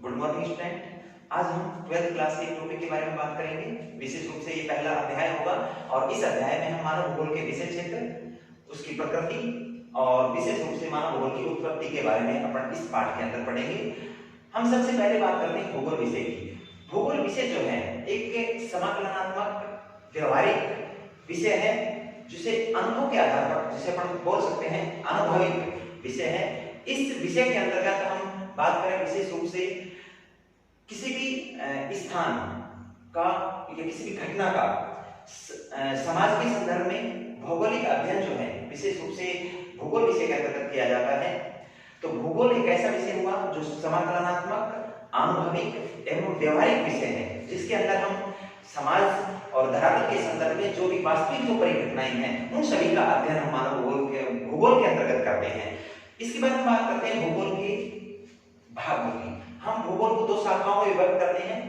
Good morning student. आज हम 12th class के टॉपिक के बारे में बात करेंगे। विशेष रूप से ये पहला अध्याय होगा और इस अध्याय में हम मानव भूगोल के विषय क्षेत्र, उसकी प्रकृति और विशेष रूप से मानव भूगोल की उत्पत्ति के बारे में अपन इस पाठ के अंदर पढ़ेंगे। हम सबसे पहले बात करते हैं भूगोल विषय की। भूगोल विषय जो है एक समाकलनात्मक व्यवहारिक विषय है, जिसे अनुभव के आधार पर, जिसे अपन बोल सकते हैं अनुभविक विषय है। इस विषय के अंतर्गत हम बात करें विशेष रूप से किसी भी स्थान का या किसी भी घटना का समाज के संदर्भ में भौगोलिक अध्ययन जो है विशेष रूप से भूगोल विषय के अंतर्गत किया जाता है। तो भूगोल एक ऐसा विषय हुआ जो समाकलनात्मक, अनुभविक एवं व्यवहारिक विषय है, जिसके अंदर हम समाज और धरातल के संदर्भ में जो भी वास्तविक जो परिघटनाएं हैं उन सभी का अध्ययन हम मानव भूगोल के अंतर्गत करते हैं। इसके बाद हम बात करते हैं भूगोल के भागों की। हम भूगोल को दो शाखाओं में विभक्त करते हैं।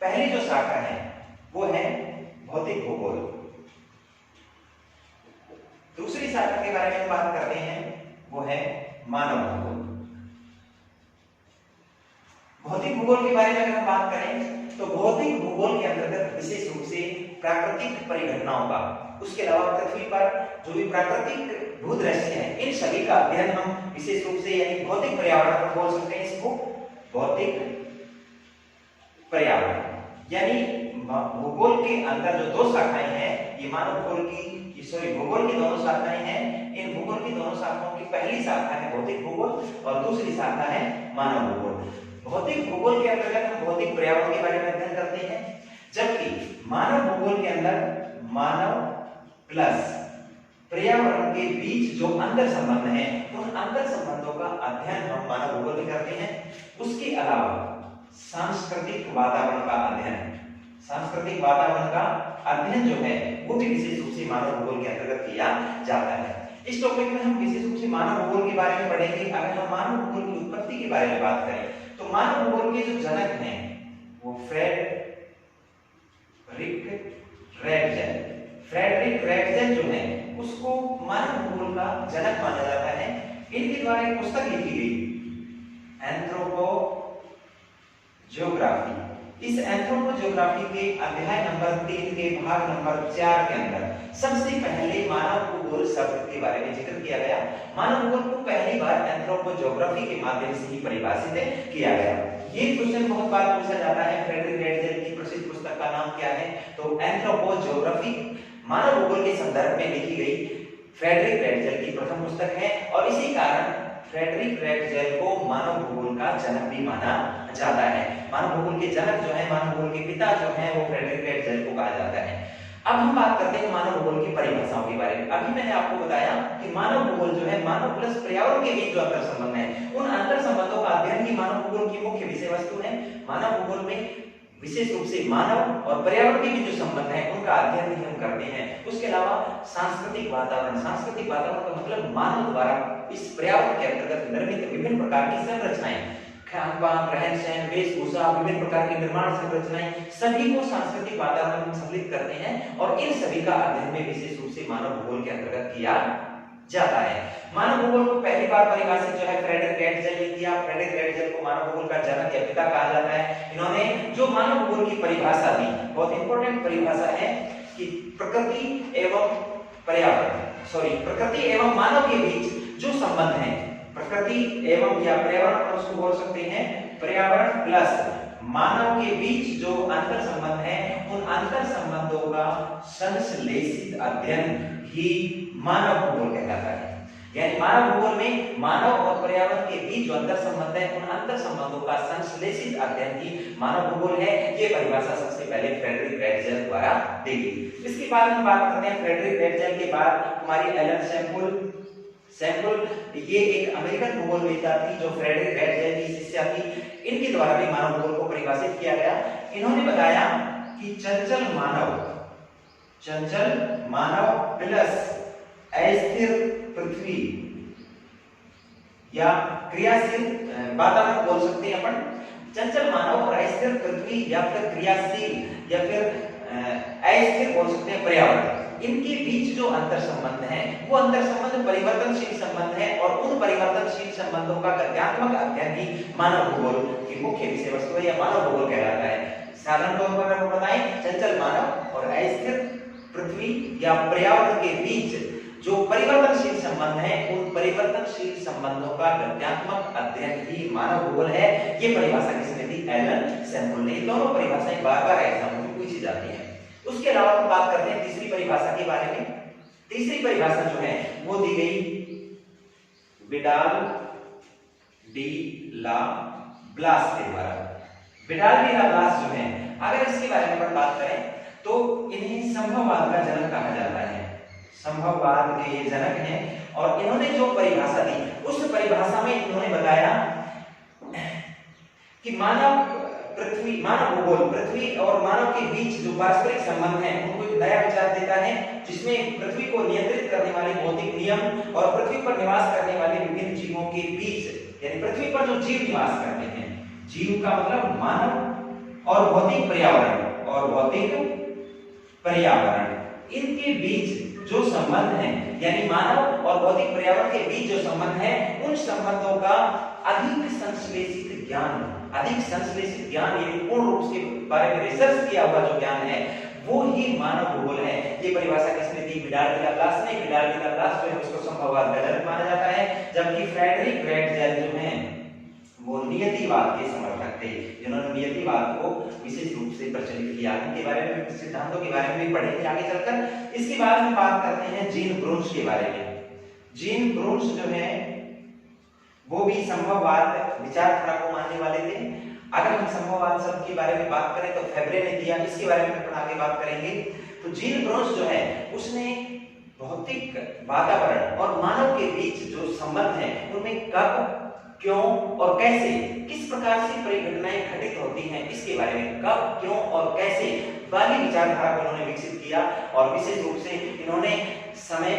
पहली जो शाखा है वो है भौतिक भूगोल। दूसरी शाखा के बारे में हम बात करते हैं वो है मानव भूगोल। भौतिक भूगोल के बारे में अगर हम बात करें तो भौतिक भूगोल के अंतर्गत विशेष रूप से प्राकृतिक परिघटनाओं का, उसके अलावा पृथ्वी पर जो भी प्राकृतिक भूदृश्य है, इन सभी का अध्ययन हम विशेष रूप से यानी भौतिक पर्यावरण पर बोल सकते हैं। इसको भौतिक पर्यावरण यानी भूगोल के अंदर जो दो शाखाएं हैं, ये मानव भूगोल की भूगोल की दोनों शाखाएं हैं। इन भूगोल की दोनों शाखाओं की पहली शाखा है भौतिक भूगोल और दूसरी शाखा है मानव भूगोल। भौतिक भूगोल के अंतर्गत हम भौतिक पर्यावरण के बारे में अध्ययन करते हैं, जबकि मानव भूगोल के अंदर मानव प्लस पर्यावरण के बीच जो अंतर संबंध है, उन अंतर संबंधों का अध्ययन हम मानव भूगोल में करते हैं। उसके अलावा सांस्कृतिक वातावरण का अध्ययन, सांस्कृतिक वातावरण का अध्ययन जो है वो भी विशेष रूप से मानव भूगोल के अंतर्गत किया जाता है। इस टॉपिक में हम विशेष रूप से मानव भूगोल के बारे में पढ़ेंगे। अगर हम मानव भूगोल की उत्पत्ति के बारे में बात करें तो मानव भूगोल के जो जनक हैं वो फ्रेडरिक रेटजेल जो है उसको मानव भूगोल का जनक माना जाता है। इनके द्वारा एक पुस्तक लिखी गई एंथ्रोपोजियोग्राफी। इस एंथ्रोपोजियोग्राफी के अध्याय नंबर 3 के भाग नंबर 4 के अंदर सबसे पहले मानव भूगोल शब्द के बारे में जिक्र किया गया। मानव भूगोल को पहली बार एंथ्रोपोजियोग्राफी के माध्यम से ही परिभाषित किया गया। ये क्वेश्चन बहुत बार पूछा जाता है, फ्रेडरिक रेटजेल की प्रसिद्ध पुस्तक का नाम क्या है? तो एंथ्रोपोजियोग्राफी मानव भूगोल के संदर्भ में लिखी गई फ्रेडरिक रेटजेल की प्रथम पुस्तक है और इसी कारण फ्रेडरिक रेटजेल को मानव भूगोल का जनक भी माना जाता है। मानव भूगोल के जनक जो है, मानव भूगोल के पिता जो है वो फ्रेडरिक रेटजेल को कहा जाता है। अब हम बात करते हैं मानव भूगोल की परिभाषाओं के बारे में। अभी मैंने आपको बताया कि मानव भूगोल जो है मानव प्लस पर्यावरण के बीच जो अंतर संबंध है, उन अंतर संबंधों का अध्ययन ही मानव भूगोल की मुख्य विषय वस्तु है। मानव भूगोल में विशेष रूप से मानव और पर्यावरण के बीच जो संबंध है उनका अध्ययन भी हम करते हैं। उसके अलावा सांस्कृतिक वातावरण, सांस्कृतिक वातावरण का मतलब मानव द्वारा इस पर्यावरण के अंतर्गत निर्मित विभिन्न प्रकार की संरचनाएं, खान-पान, रहन-सहन, वेशभूषा, विभिन्न प्रकार की निर्माण संरचनाएं, सभी को सांस्कृतिक वातावरण में सम्मिलित करते हैं और इन सभी का अध्ययन में विशेष रूप से मानव भूगोल के अंतर्गत किया जाता है। मानव भूगोल को पहली बार परिभाषित जो है फ्रेडरिक रेटजेल ने किया। फ्रेडरिक रेटजेल को मानव भूगोल का जनक या पिता कहा जाता है। इन्होंने जो मानव भूगोल की परिभाषा दी, बहुत इंपॉर्टेंट परिभाषा है कि प्रकृति एवं मानव के बीच जो संबंध है, प्रकृति एवं या पर्यावरण उसको बोल सकते हैं पर्यावरण प्लस मानव के बीच जो अंतर संबंध है, उन अंतर संबंधों का संश्लेषित अध्ययन ही मानव भूगोल कहलाता है। यानी मानव भूगोल में मानव और पर्यावरण के बीच जो अंतर संबंध है, उन अंतर संबंधों का संश्लेषित अध्ययन ही मानव भूगोल है। ये परिभाषा सबसे पहले फ्रेडरिक रेटजेल द्वारा दी गई। इसके बाद हम बात करते हैं फ्रेडरिक रेटजेल के बाद हमारी एलन सैमुअल, ये एक अमेरिकन भूगोलवेत्ता थी जो फ्रेडरिक रेटजेल की शिष्या थी। इनके द्वारा भी मानव भूगोल को परिभाषित किया गया। इन्होंने बताया कि चंचल मानव प्लस अस्थिर पृथ्वी या क्रियाशील वातावरण बोल सकते हैं अपन। चंचल मानव और अस्थिर पृथ्वी या फिर क्रियाशील या फिर अस्थिर बोल सकते हैं पर्यावरण। इनके बीच जो अंतर संबंध है वो अंतर संबंध परिवर्तनशील संबंध है और उन परिवर्तनशील संबंधों का गद्यात्मक अध्ययन ही मानव भूगोल की मुख्य विषय वस्तु है या मानव भूगोल कहलाता है। साधारण तौर पर हम बताएं, चंचल मानव और अस्थिर पृथ्वी या पर्यावरण के बीच जो परिवर्तनशील संबंध है उन परिवर्तनशील संबंधों का गद्यात्मक अध्ययन ही मानव भूगोल है। ये परिभाषा किसने दी? एलन सैमुअल ने। दोनों परिभाषाएं बार-बार एग्जाम में पूछी जाती हैं। उसके अलावा हम बात करते हैं तीसरी परिभाषा के बारे में। तीसरी परिभाषा जो है वो दी गई विडाल डी ला ब्लास के द्वारा। विडाल डी ला ब्लास जो है, अगर इसके बारे में अपन बात करें तो इन्हें संभववाद का जनक कहा जाता है। संभववाद के ये जनक हैं और इन्होंने जो परिभाषा दी उस परिभाषा में इन्होंने बताया कि मानव भूगोल पृथ्वी और मानव के बीच जो पारस्परिक संबंध है उनको एक नया विचार देता है, जिसमें पृथ्वी को नियंत्रित करने वाले भौतिक नियम और पृथ्वी पर निवास करने वाले विभिन्न जीवों के बीच, यानी पृथ्वी पर जो जीव निवास करते हैं, जीव का मतलब मानव और भौतिक पर्यावरण, इनके बीच जो संबंध है, यानी मानव और भौतिक पर्यावरण के बीच जो संबंध है उन संबंधों का अधिक संश्लेषित ज्ञान यानी पूर्ण रूप से बारे में रिसर्च किया हुआ जो ज्ञान है वो ही मानव भूगोल है। ये परिभाषा किसने दी? विडाल डी ला ब्लास ने। विडाल डी ला ब्लास जो है उसको संभववाद का जनक माना जाता है, जबकि फ्रेडरिक रेटजेल जो है वो नियतिवाद के समर्थक थे, जिन्होंने नियतिवाद को विशेष रूप से प्रचलित किया। इनके बारे में, सिद्धांतों के बारे में भी पढ़ेंगे आगे चलकर। इसके बाद हम बात करते हैं जीन ब्रून्स के बारे में। जीन ब्रून्स जो है वो भी संभववाद विचारधारा को मानने वाले थे। अगर हम संभववाद शब्द के बारे में बात करें तो फेब्रे ने दिया, इसके बारे में अपन आगे बात करेंगे। तो जीन ब्रून्स जो है उसने भौतिक वातावरण और मानव के बीच जो संबंध है उनमें कब, क्यों और कैसे, किस प्रकार से परिघटनाएं घटित होती हैं, इसके बारे में कब, क्यों और कैसे वाली विचारधारा को इन्होंने विकसित किया। और विशेष रूप से इन्होंने समय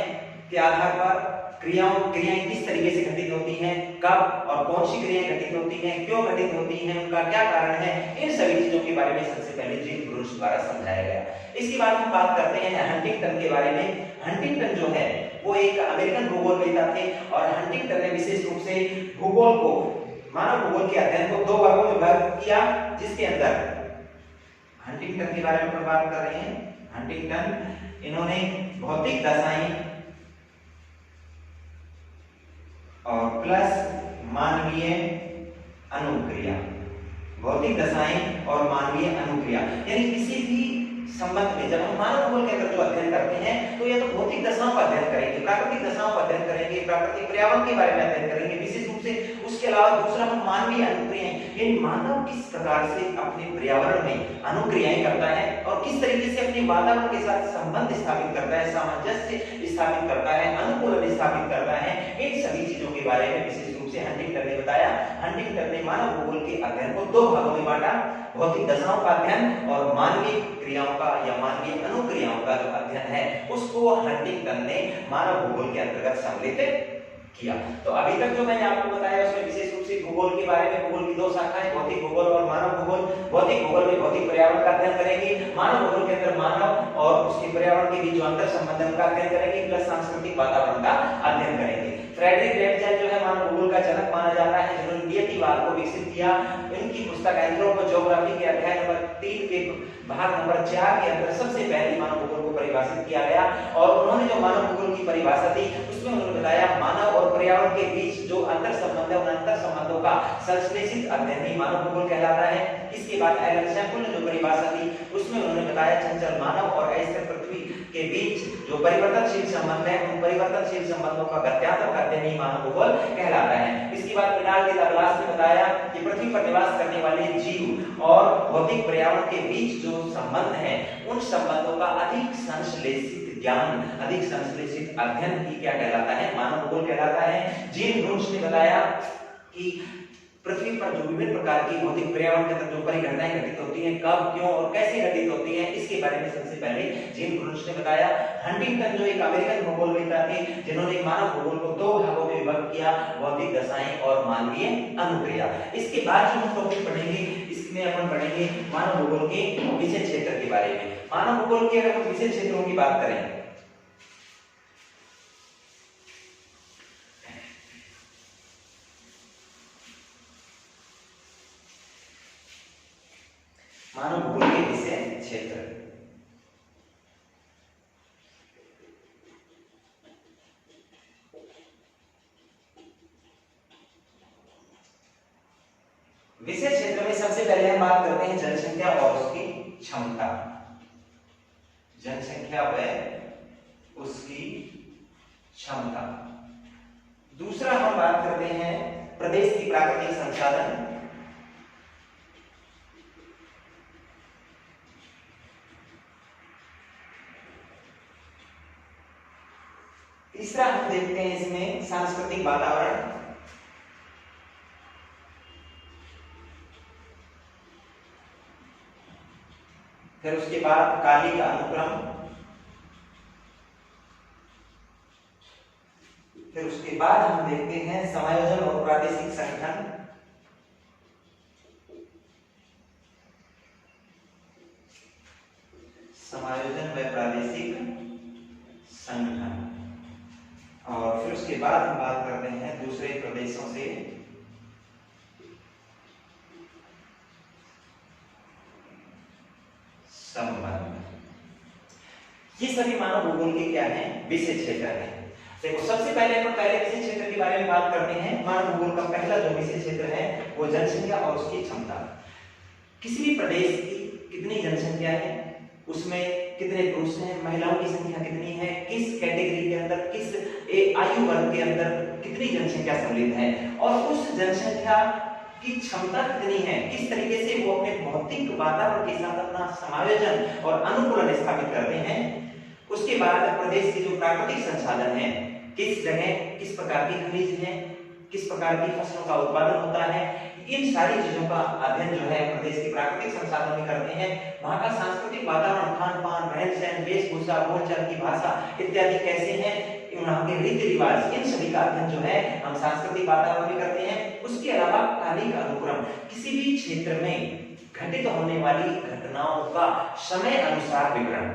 के आधार पर क्रियाएं किस तरीके से घटित होती हैं, कब और कौन सी क्रियाएं घटित होती हैं, क्यों घटित होती हैं, उनका क्या कारण है, इन सभी चीजों के बारे में सबसे पहले जीन ब्रून्स द्वारा समझाया गया। इसके बाद हम बात करते हैं हंटिंगटन के बारे में। हंटिंगटन जो है वो एक अमेरिकन भूगोलवेत्ता थे और हंटिंगटन ने विशेष रूप से भूगोल को, मानव भूगोल के अध्ययन को दो भागों में विभाजित किया, जिसके अंदर हंटिंगटन के बारे में हम बात कर रहे हैं। हंटिंगटन इन्होंने भौतिक दशाएं और प्लस मानवीय अनुक्रिया, भौतिक दशाएं और मानवीय अनुक्रिया, यानी किसी भी संबंध में जब हम मानव भूगोल के अंदर जो अध्ययन करते हैं तो या तो भौतिक दशाओं का अध्ययन करेंगे, प्राकृतिक दशाओं का अध्ययन करेंगे, प्राकृतिक पर्यावरण के बारे में अध्ययन करेंगे विशेष रूप से। उसके अलावा दूसरा हम मानवीय अनुक्रियाएं, यानी मानव किस प्रकार से अपने पर्यावरण में अनुक्रियाएं करता है और किस तरीके से अपने वातावरण के साथ संबंध स्थापित करता है, सामंजस्य स्थापित करता है, अनुकूलन स्थापित करता है, इन सभी चीजों के बारे में विशेष रूप से हंटिंगटन ने बताया। हंटिंगटन ने मानव भूगोल के अध्ययन को दो भागों में बांटा, भौतिक दशाओं का अध्ययन और मानवीय क्रियाओं का या मानवीय अनुक्रियाओं का जो अध्ययन है उसको हंटिंगटन ने मानव भूगोल के अंतर्गत सम्मिलित किया। तो अभी तक जो मैंने आपको बताया उसमें विशेष रूप से भूगोल के बारे में, भूगोल की दो शाखाएं, भौतिक भूगोल और मानव भूगोल। भौतिक भूगोल में भौतिक पर्यावरण का अध्ययन करेंगे, मानव भूगोल के अंदर मानव और उसके पर्यावरण के बीच जो अंतर संबंध का अध्ययन करेंगे, प्लस सांस्कृतिक वातावरण का अध्ययन करेंगे। फ्रेडरिक रेटजेल जो है मानव भूगोल का जनक माना जाता है, जिन्होंने नियतिवाद को विकसित किया। इनकी पुस्तक एंथ्रोपोज्योग्राफी के अध्याय नंबर 3 के भाग नंबर 4 के अंदर सबसे पहले मानव भूगोल को परिभाषित किया गया और उन्होंने जो मानव भूगोल की परिभाषा दी उसमें उन्होंने बताया मानव और पर्यावरण के बीच जो अंतर संबंध है उन अंतर संबंधों का संश्लेषित अध्ययन ही मानव भूगोल कहलाता है। इसके बाद एलन सैमुअल ने जो परिभाषा दी उसमें उन्होंने बताया चंचल मानव और अस्थिर पृथ्वी के बीच जो परिवर्तनशील संबंध है उन परिवर्तनशील संबंधों का गत्यात्मक अध्ययन ही मानव भूगोल कहलाता है। इसके बाद विडाल डी ला ब्लास ने बताया कि पृथ्वी पर निवास करने वाले जीव और भौतिक पर्यावरण के बीच जो संबंध है उन संबंधों का अधिक संश्लेषित ज्ञान, अधिक संश्लेषित अध्ययन ही क्या कहलाता है? मानव भूगोल कहलाता है। जीन ब्रून्स ने बताया कि पृथ्वी पर जो विभिन्न प्रकार की भौतिक पर्यावरण के अंदर जो परिघटनाएं घटित होती हैं, कब, क्यों और कैसे घटित होती हैं, इसके बारे में सबसे पहले जीन ब्रून्स ने बताया। हंटिंगटन जो एक अमेरिकन भूगोलवेत्ता थे जिन्होंने मानव भूगोल को दो भागों में विभक्त किया, भौतिक दशाएं और मानवीय अनुक्रिया। इसके बाद जो हम टॉपिक पढ़ेंगे इसमें अपन पढ़ेंगे मानव भूगोल के विषय क्षेत्र के बारे में। मानव भूगोल के अगर हम विषय क्षेत्रों की बात करें मानव भूगोल के विषय क्षेत्र। विषय क्षेत्र में सबसे पहले हम बात करते हैं जनसंख्या और उसकी क्षमता। जनसंख्या व उसकी क्षमता। दूसरा हम बात करते हैं प्रदेश की प्राकृतिक संसाधन। तीसरा हम देखते हैं इसमें सांस्कृतिक वातावरण। फिर उसके बाद कालिक अनुक्रम। फिर उसके बाद हम देखते हैं समायोजन और प्रादेशिक संगठन। समायोजन व प्रादेशिक संगठन। और फिर उसके बाद हम बात करते हैं दूसरे प्रदेशों से संबंध। ये सभी मानव भूगोल के क्या हैं? विषय क्षेत्र हैं। देखो सबसे पहले हम पहले विषय क्षेत्र के बारे में बात करते हैं। मानव भूगोल का पहला जो विषय क्षेत्र है वो जनसंख्या और उसकी क्षमता। किसी भी प्रदेश की कितनी जनसंख्या है, उसमें कितने पुरुष हैं, महिलाओं की संख्या कितनी है, किस कैटेगरी के अंदर, किस आयु वर्ग के अंदर कितनी जनसंख्या सम्मिलित है, और उस जनसंख्या की क्षमता कितनी है, किस तरीके से वो अपने भौतिक वातावरण के साथ अपना समायोजन और अनुकूलन स्थापित करते हैं। उसके बाद प्रदेश के जो प्राकृतिक संसाधन हैं, किस जगह किस प्रकार की खनिज है, किस प्रकार की फसलों का उत्पादन होता है, इन सारी चीजों का अध्ययन जो है प्रदेश के प्राकृतिक संसाधनों में करते हैं। वहां का सांस्कृतिक वातावरण, खान पान, रहन सहन, वेशभूषा, बोलचाल की भाषा इत्यादि कैसे हैं, वहां के रीति रिवाज, इन सभी का अध्ययन जो है हम सांस्कृतिक वातावरण में करते हैं। उसके अलावा कालिक अनुक्रम, किसी भी क्षेत्र में घटित होने वाली घटनाओं का समय अनुसार विवरण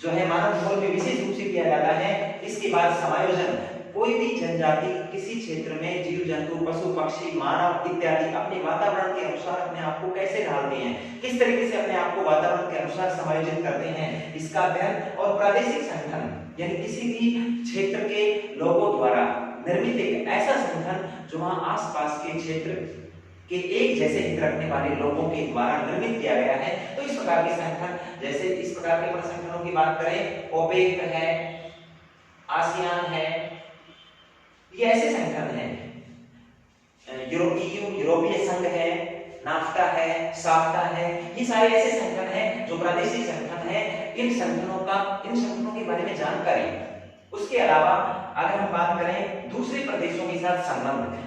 जो है मानव भूगोल में विशेष रूप से किया जाता है। इसके बाद समायोजन, कोई भी जनजाति किसी क्षेत्र में जीव जंतु, पशु पक्षी, मानव इत्यादि अपने वातावरण के अनुसार अपने आप को कैसे ढालते हैं, किस तरीके से अपने आप को वातावरण के अनुसार समायोजित करते हैं, इसका अध्ययन। और प्रादेशिक संगठन यानी किसी भी क्षेत्र के लोगों द्वारा निर्मित एक ऐसा संगठन जो वहां आसपास के क्षेत्र के एक जैसे हित रखने वाले लोगों के द्वारा निर्मित किया गया है। तो इस प्रकार के संगठन, जैसे इस प्रकार के संगठनों की बात करें, ओपेक है, आसियान है, ये ऐसे संगठन हैं। यूरोपीय संघ है, नाफ्टा है, साफ्टा है, ये सारे ऐसे संगठन हैं जो प्रादेशिक संगठन हैं। इन संगठनों के बारे में जानकारी। उसके अलावा अगर हम बात करें दूसरे प्रदेशों के साथ संबंध,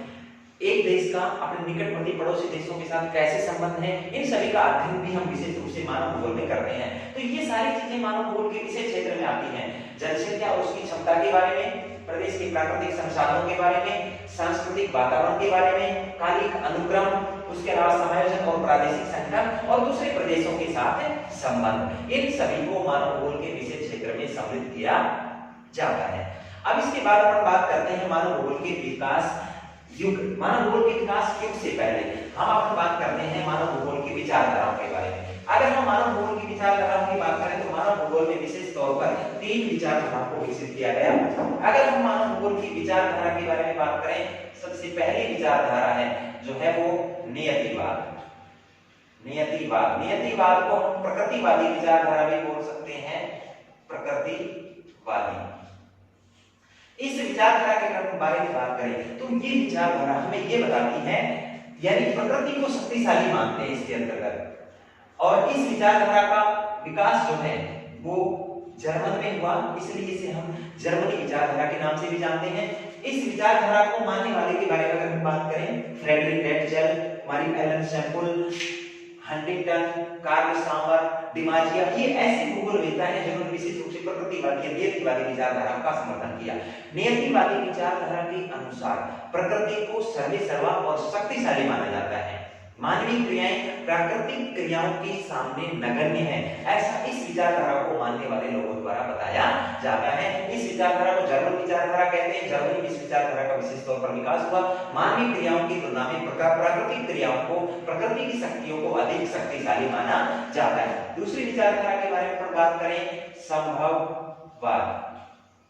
एक देश का अपने निकटवर्ती पड़ोसी देशों के साथ कैसे संबंध है, इन सभी का अध्ययन भी हम विशेष रूप से मानव भूगोल में करते हैं। तो ये सारी चीजें मानव भूगोल के विषय क्षेत्र में आती हैं। जनसंख्या और उसकी क्षमता के बारे में, प्रदेश के प्राकृतिक संसाधनों के बारे में, सांस्कृतिक वातावरण के बारे में, कालिक अनुक्रम, उसके अलावा समायोजन और प्रादेशिक संगठन, और दूसरे प्रदेशों के साथ संबंध, इन सभी को मानव भूगोल के विषय क्षेत्र में सम्मिलित किया जाता है। अब इसके बाद हम बात करते हैं मानव भूगोल के विकास युग। मानव भूगोल के विकास युग से पहले हम आपको बात करते हैं मानव भूगोल की विचारधाराओं के बारे में। अगर हम मानव भूगोल की विचारधाराओं की बात करें तो मानव भूगोल में विशेष तौर पर 3 विचारधाराओं को विकसित किया गया। अगर हम मानव भूगोल की विचारधारा के बारे में बात करें, सबसे पहली विचारधारा है जो है वो नियतिवाद। नियतिवाद को हम प्रकृतिवादी विचारधारा भी बोल सकते हैं, प्रकृतिवादी। इस विचारधारा के बारे में बात करें तो ये विचारधारा हमें ये बताती है, यानी प्रकृति को शक्तिशाली मानते हैं इसके अंतर्गत। और इस विचारधारा का विकास जो है वो जर्मन में हुआ, इसलिए इसे हम जर्मनी विचारधारा के नाम से भी जानते हैं। इस विचारधारा को मानने वाले के बारे में अगर हम बात करें, फ्रेडरिक रेटजेल, मारी एलन सैम्पुल, हंटिंगटन, कार्ल सामर, डिमाजिया, ये ऐसे भूगोलवेत्ता हैं जिन्होंने विशेष रूप से प्रकृतिवादी या नियतिवादी विचारधारा का समर्थन किया। नियतिवादी विचारधारा के अनुसार प्रकृति को सर्वेसर्वा और शक्तिशाली माना जाता है। मानवीय क्रियाएं प्राकृतिक क्रियाओं के सामने नगण्य है, ऐसा इस विचारधारा को मानने वाले लोगों द्वारा बताया जाता है। इस विचारधारा को जर्मन विचारधारा कहते हैं। जर्मनी में इस विचारधारा का विशेष तौर पर विकास हुआ। मानवीय क्रियाओं की तुलना में प्राकृतिक क्रियाओं को, प्रकृति की शक्तियों को अधिक शक्तिशाली माना जाता है। दूसरी विचारधारा के बारे में बात करें, संभववाद।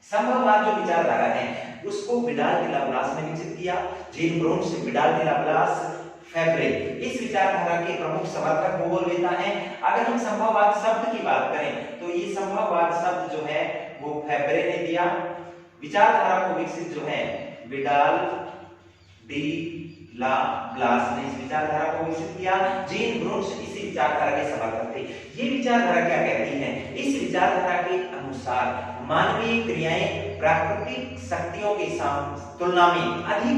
संभववाद जो विचारधारा है उसको विडाल डी लाप्लास ने विकसित किया। जीन ब्रून्स, विडाल डी लाप्लास, फेब्रे इस विचारधारा के प्रमुख समर्थक भूगोलवेत्ता हैं। अगर हम संभववाद शब्द की बात करें तो ये संभववाद शब्द जो है वो फेब्रे ने दिया। विचारधारा को विकसित जो है विडाल डी लाप्लास ने इस विचारधारा को विकसित किया। जीन ब्रून्स इसी विचारधारा के समर्थक थे। ये विचारधारा क्या कहती है? इस विचारधारा के अनुसार मानवीय क्रियाएं प्राकृतिक शक्तियों के तुलना में अधिक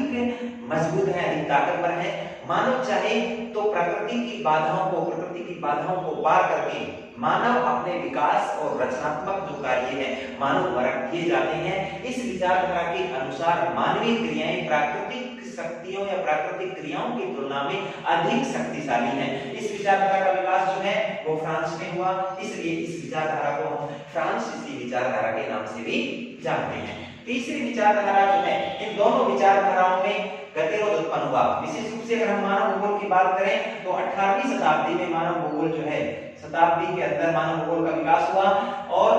मजबूत है, अधिक ताकतवर है। मानव चाहे तो प्रकृति की बाधाओं को पार करके मानव अपने विकास और रचनात्मक जो कार्य है मानव द्वारा किए जाते हैं। इस विचारधारा के अनुसार मानवीय क्रियाएं प्राकृतिक शक्तियों या प्राकृतिक क्रियाओं की तुलना में अधिक शक्तिशाली हैं। इस विचारधारा का विकास जो है वो फ्रांस में हुआ, इसलिए इस विचारधारा को हम फ्रांसीसी विचारधारा के नाम से भी जानते हैं। तीसरी विचारधारा जो है, इन दोनों विचारधाराओं में गतिरोध उत्पन्न हुआ। विशेष रूप से अगर हम मानव भूगोल की बात करें तो 18वीं शताब्दी में मानव भूगोल जो है, शताब्दी के अंदर मानव भूगोल का विकास हुआ और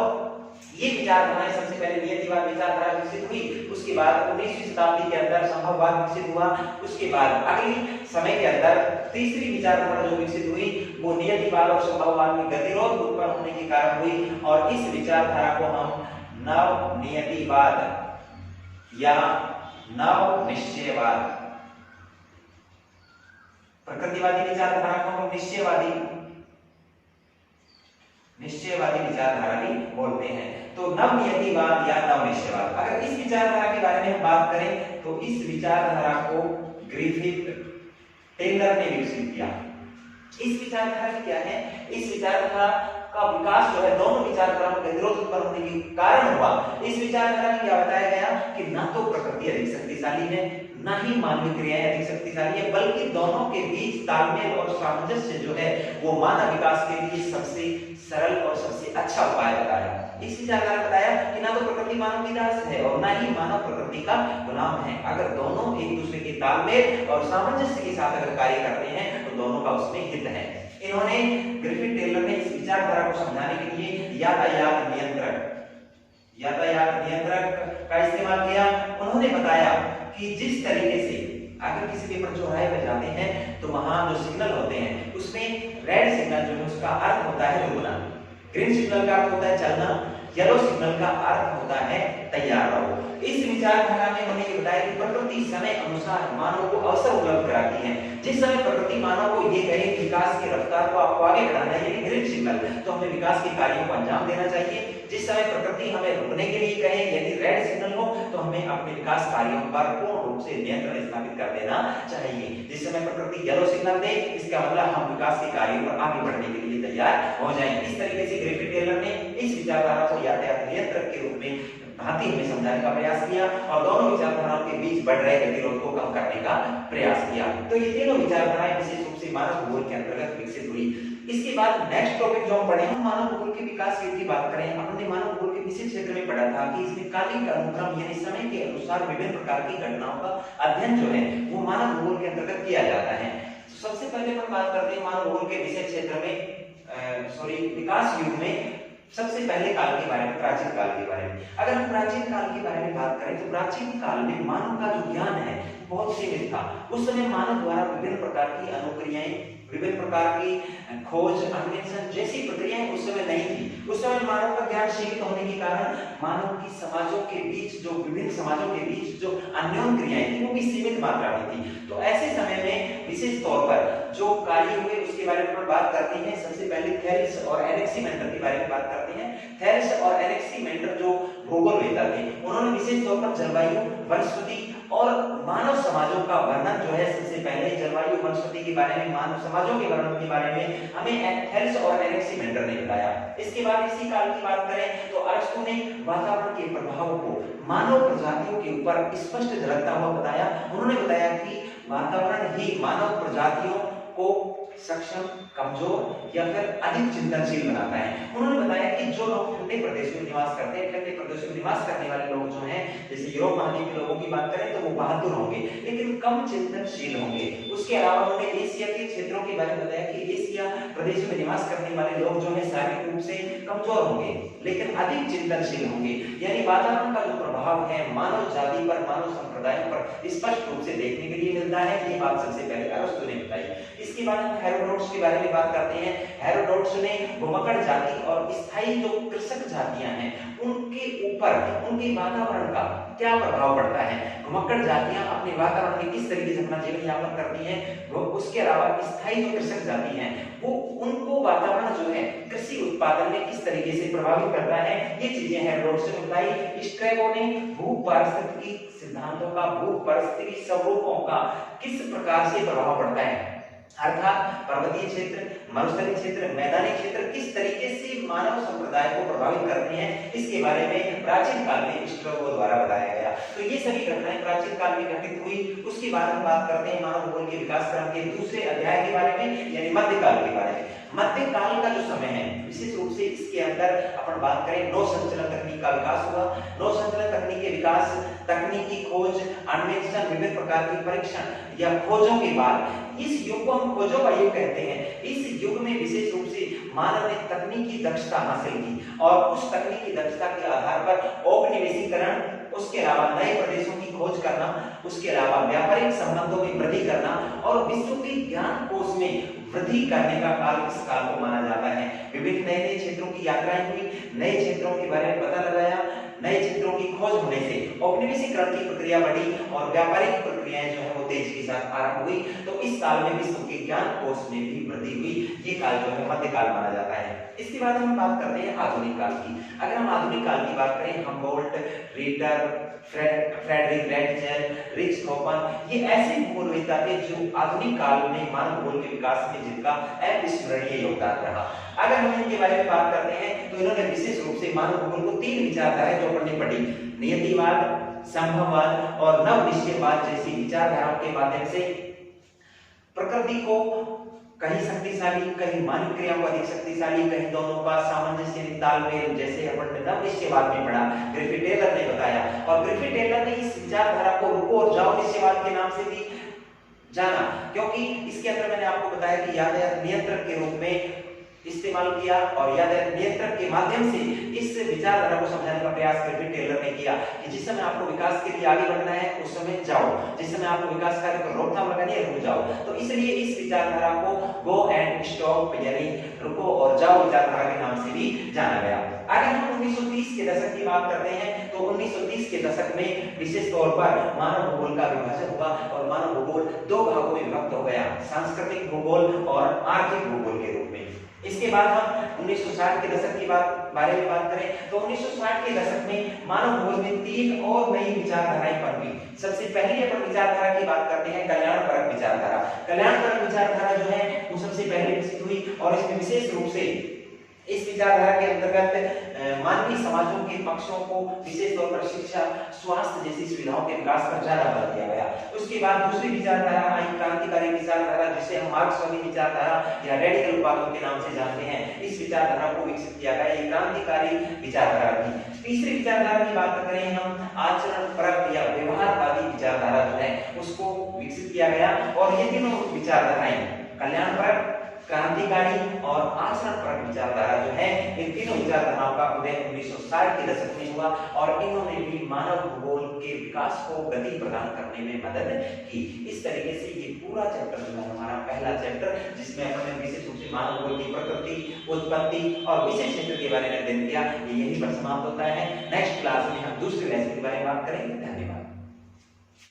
ये विचारधाराएं सबसे पहले नियतिवाद विचारधारा विकसित हुई। उसके बाद 19वीं शताब्दी के अंदर संभववाद विकसित हुआ। उसके बाद अगली समय के अंदर तीसरी विचारधारा जो विकसित हुई वो नियतिवाद और संभववाद में गतिरोध उत्पन्न होने के कारण हुई और इस विचारधारा को हम नव नियतिवाद या नव निश्चयवाद, प्रकृतिवादी विचारधारा को हम निश्चयवादी विचारधारा भी बोलते हैं। तो नव नियतिवाद या नव निश्चयवाद, अगर इस विचारधारा के बारे में हम बात करें तो इस विचारधारा को ग्रिफिथ टेलर ने विकसित किया। इस विचारधारा क्या है? इस विचारधारा का विकास जो है दोनों विचारधाराओं के विरोध उत्पन्न होने के कारण हुआ। इस विचारधारा में क्या बताया गया कि ना तो प्रकृति अधिक शक्तिशाली है, ना ही मानवीय क्रियाएं अधिक शक्तिशाली है, बल्कि दोनों के बीच तालमेल और सामंजस्य जो है वो मानव विकास के लिए सबसे सरल और सबसे अच्छा उपाय बताया। इस विचारधारा ने बताया कि ना तो प्रकृति मानव की दास है और ना ही मानव प्रकृति का गुलाम है। अगर दोनों एक दूसरे के तालमेल और सामंजस्य के साथ अगर कार्य करते हैं तो दोनों का उसमें हित है। इन्होंने ग्रिफिथ टेलर ने इस विचारधारा को समझाने के लिए यातायात नियंत्रक का इस्तेमाल किया। उन्होंने बताया कि जिस तरीके से अगर किसी पेपर चौराहे पर जाते हैं तो वहां जो सिग्नल होते हैं उसमें रेड सिग्नल जो है उसका अर्थ होता है रुकना, ग्रीन सिग्नल का अर्थ होता है चलना, येलो सिग्नल का अर्थ होता है तैयार रहो। इस विचारधारा में उन्होंने बताया कि प्रकृति समय अनुसार मानव को अवसर उपलब्ध कराती है। जिस समय प्रकृति मानव को ये कहे कि विकास की रफ्तार को आपको आगे बढ़ाना है यानी ग्रीन सिग्नल, तो हमें विकास के कार्यों को अंजाम देना चाहिए। जिस समय प्रकृति हमें रुकने के लिए कहे यानी रेड सिग्नल हो तो हमें अपने विकास कार्यों पर पूर्ण रूप से नियंत्रण स्थापित कर देना चाहिए। जिस समय प्रकृति येलो सिग्नल दे इसका मतलब हम विकास के कार्यों पर आगे बढ़ने के लिए तैयार हो जाएं। इस तरीके से ग्रिफिथ टेलर ने इस विचारधारा को यातायात नियंत्रक के रूप में भांति में समझाने का प्रयास किया और दोनों विचारधाराओं के बीच बढ़ रहे गतिरोध को कम करने का प्रयास किया। तो ये तीनों विचारधाराएं विशेष रूप से मानव भूगोल के अंतर्गत विकसित हुई। इसके बाद नेक्स्ट टॉपिक जो हम पढ़े हम मानव भूगोल के विकास की बात करें। हमने मानव भूगोल के विशेष क्षेत्र में पढ़ा था कि इसमें कालिक अनुक्रम यानी समय के अनुसार विभिन्न प्रकार की घटनाओं का अध्ययन जो है वो मानव भूगोल के अंतर्गत किया जाता है। तो सबसे पहले हम बात करते हैं मानव भूगोल के विशेष क्षेत्र में विकास युग में सबसे पहले काल के बारे में, प्राचीन काल के बारे में। अगर हम प्राचीन काल के बारे में बात करें तो प्राचीन काल में मानव का जो ज्ञान है बहुत सीमित था। उस समय मानव द्वारा विभिन्न प्रकार की अनुक्रियाएं, विभिन्न प्रकार की खोज, अन्वेषण जैसी प्रक्रियाएं उस समय नहीं थी। उस समय मानव का ज्ञान सीमित होने के कारण मानव की समाजों के बीच जो विभिन्न समाजों के बीच जो अन्योन्य क्रियाएं थी वो भी सीमित मात्रा में थी। तो ऐसे समय में विशेष तौर पर जो कार्य हुए उसके बारे में बात करते हैं। सबसे पहले थेल्स और एनेक्सीमेंडर के बारे में बात करते हैं। थेल्स और एनेक्सीमेंडर जो भूगोलवेत्ता थे उन्होंने विशेष तौर पर जलवायु, वनस्पति और मानव समाजों का वर्णन जो है सबसे पहले जलवायु, वनस्पति के बारे में, मानव समाजों के वर्णन के बारे में हमें थेल्स और एनेक्सीमेंडर ने बताया। इसके बाद इसी काल की बात करें तो अरस्तु ने वातावरण के प्रभाव को मानव प्रजातियों के ऊपर स्पष्ट झलकता हुआ बताया। उन्होंने बताया कि वातावरण ही मानव प्रजातियों को सक्षम, कमजोर या फिर अधिक चिंतनशील बनाता है। उन्होंने बताया कि जो लोग ठंडे प्रदेशों में निवास करते हैं, ठंडे प्रदेशों में निवास करने वाले लोग जो हैं, जैसे यूरोप महाद्वीप के लोगों की बात करें तो वो बहादुर होंगे लेकिन कम चिंतनशील होंगे। उसके अलावा उन्होंने एशिया के क्षेत्रों के बारे में बताया कि एशिया प्रदेशों में निवास करने वाले लोग जो है शारीरिक रूप से कमजोर होंगे लेकिन अधिक चिंतनशील होंगे। यानी वातावरण का जो प्रभाव है मानव जाति पर, मानव संप्रदायों पर स्पष्ट रूप से देखने के लिए मिलता है। ये बात सबसे पहले अरस्तु ने बताई। इसके बाद हम हेरोडोटस के बारे में बात करते हैं। हेरोडोटस ने भूमकड़ जाति और स्थायी जो कृषक जातियां हैं उनके ऊपर उनके वातावरण का क्या प्रभाव पड़ता है, भूमकड़ जातियां अपने वातावरण में किस तरीके से अपना जीवन यापन करती हैं, उसके अलावा स्थायी जो कृषक जाति हैं वो उनको वातावरण जो है कृषि उत्पादन में किस तरीके से प्रभावित करता है, ये चीजें हेरोडोटस ने बताई। स्ट्रैबो ने भू पारिस्थितिकी सिद्धांतों का, भू पारिस्थितिकी स्वरूपों का किस प्रकार से प्रभाव पड़ता है, अर्थात पर्वतीय क्षेत्र, मरुस्थलीय क्षेत्र, मैदानी क्षेत्र किस तरीके से मानव संप्रदाय को प्रभावित करते हैं, इसके बारे में प्राचीन काल में स्ट्रैबो द्वारा बताया गया। तो ये सभी घटनाएं प्राचीन काल में घटित हुई। उसके बाद हम बात करते हैं मानव भूगोल के विकास क्रम के दूसरे अध्याय के बारे में, यानी मध्यकाल के बारे में। मध्यकाल का जो समय है विशेष रूप से इसके अंदर अपन बात करें नौ संचलन तकनीक का विकास हुआ। नौ संचलन तकनीक के विकास, तकनीकी खोज, अन्वेषण, विभिन्न प्रकार की परीक्षण या खोजों के बाद इस युग को हम खोजों का युग कहते हैं। इस युग में विशेष रूप से मानव ने तकनीकी दक्षता हासिल की और उस तकनीकी दक्षता के आधार पर औपनिवेशीकरण, उसके अलावा नए प्रदेशों की खोज करना, उसके अलावा व्यापारिक संबंधों में वृद्धि करना और विश्व के ज्ञान कोश में वृद्धि करने का काल इस काल को माना जाता है। विभिन्न नए नए क्षेत्रों की यात्राएं हुई, नए क्षेत्रों के बारे में पता लगाया, नए क्षेत्रों की खोज होने से औपनिवेशीकरण की प्रक्रिया बढ़ी और व्यापारिक प्रक्रियाएं जो है वो तेजी के साथ आरंभ हुई। तो इस काल में विश्व के ज्ञान कोश में भी वृद्धि हुई। ये काल जो है मध्यकाल माना जाता है। इसके बाद हम बात करते हैं आधुनिक काल की। अगर हम आधुनिक काल की बात करें, हम्बोल्ट, रीटर, फ्रेडरिक रेटजेल, रिक्सहोफन, ये ऐसे भूगोलवेत्ता थे जो आधुनिक काल में मानव भूगोल के विकास में जिनका अविस्मरणीय योगदान रहा। अगर हम इनके बारे में बात करते हैं तो इन्होंने विशेष रूप से मानव भूगोल को तीन विचारधाराएं जो अपन ने पढ़ी, नियतिवाद, संभववाद और नवनिश्चयवाद जैसी विचारधाराओं के माध्यम से प्रकृति को कहीं शक्तिशाली, कहीं मानव क्रियाओं को अधिक शक्तिशाली, कहीं दोनों का सामंजस्य, तालमेल, जैसे अपन ने नवनिश्चयवाद में पढ़ा, ग्रिफिथ टेलर ने बताया। और ग्रिफिथ टेलर ने इस विचारधारा को रुको और जाओ निश्चयवाद के नाम से भी जाना, क्योंकि इसके अंदर मैंने आपको बताया कि यातायात नियंत्रण के रूप में इस्तेमाल किया और यातायात नियंत्रण के माध्यम से इस विचारधारा को समझाने का प्रयास ग्रिफिथ टेलर ने किया कि जिस समय आपको विकास के लिए आगे बढ़ना है उस समय जाओ, जिस समय आपको विकास कार्य पर रोकथाम लगानी है रुक जाओ। तो इसलिए इस विचारधारा को गो एंड स्टॉप यानी रुको और जाओ विचारधारा के नाम से भी जाना गया। अगर हम 1930 के दशक की बात करते हैं तो 1930 के दशक में विशेष तौर पर मानव भूगोल का विभाजन हुआ और मानव भूगोल दो भागों में विभक्त हो गया, सांस्कृतिक भूगोल और आर्थिक भूगोल के रूप में। इसके बाद हम 1960 के दशक की बारे में बात करें तो 1960 के दशक में मानव भूगोल में तीन और नई विचारधाराएं पनपी। सबसे पहली अपन विचारधारा की बात करते हैं कल्याणपरक विचारधारा। कल्याणपरक विचारधारा जो है वो सबसे पहले विकसित हुई और इसमें विशेष रूप से इस विचारधारा के अंतर्गत मानवीय समाजों के पक्षों को विशेष तौर पर शिक्षा, स्वास्थ्य जैसी सुविधाओं के विकास पर ज्यादा बल दिया गया। उसके बाद दूसरी विचारधारा आई क्रांतिकारी विचारधारा, जिसे हम मार्क्सवादी विचारधारा या रेडिकल वादों के नाम से जानते हैं। इस विचारधारा को विकसित किया गया, ये क्रांतिकारी विचारधारा थी। तीसरी विचारधारा की बात करें हम आचरणपरक या व्यवहारवादी विचारधारा जो है उसको विकसित किया गया और ये तीनों विचारधाराएं कल्याणपरक, क्रांतिकारी और आचरणपरक विचारधारा जो है इन तीनों विचारधाराओं का उदय 1960 के दशक में हुआ और इन्होंने भी मानव भूगोल के विकास को गति प्रदान करने में मदद की। इस तरीके से ये पूरा चैप्टर जो है हमारा पहला चैप्टर जिसमें हमने विशेष रूप से मानव भूगोल की प्रकृति, उत्पत्ति और विशेष क्षेत्र के बारे में अध्ययन किया, ये यहीं पर समाप्त होता है। नेक्स्ट क्लास में हम दूसरे लेसन के बारे में बात करेंगे। धन्यवाद।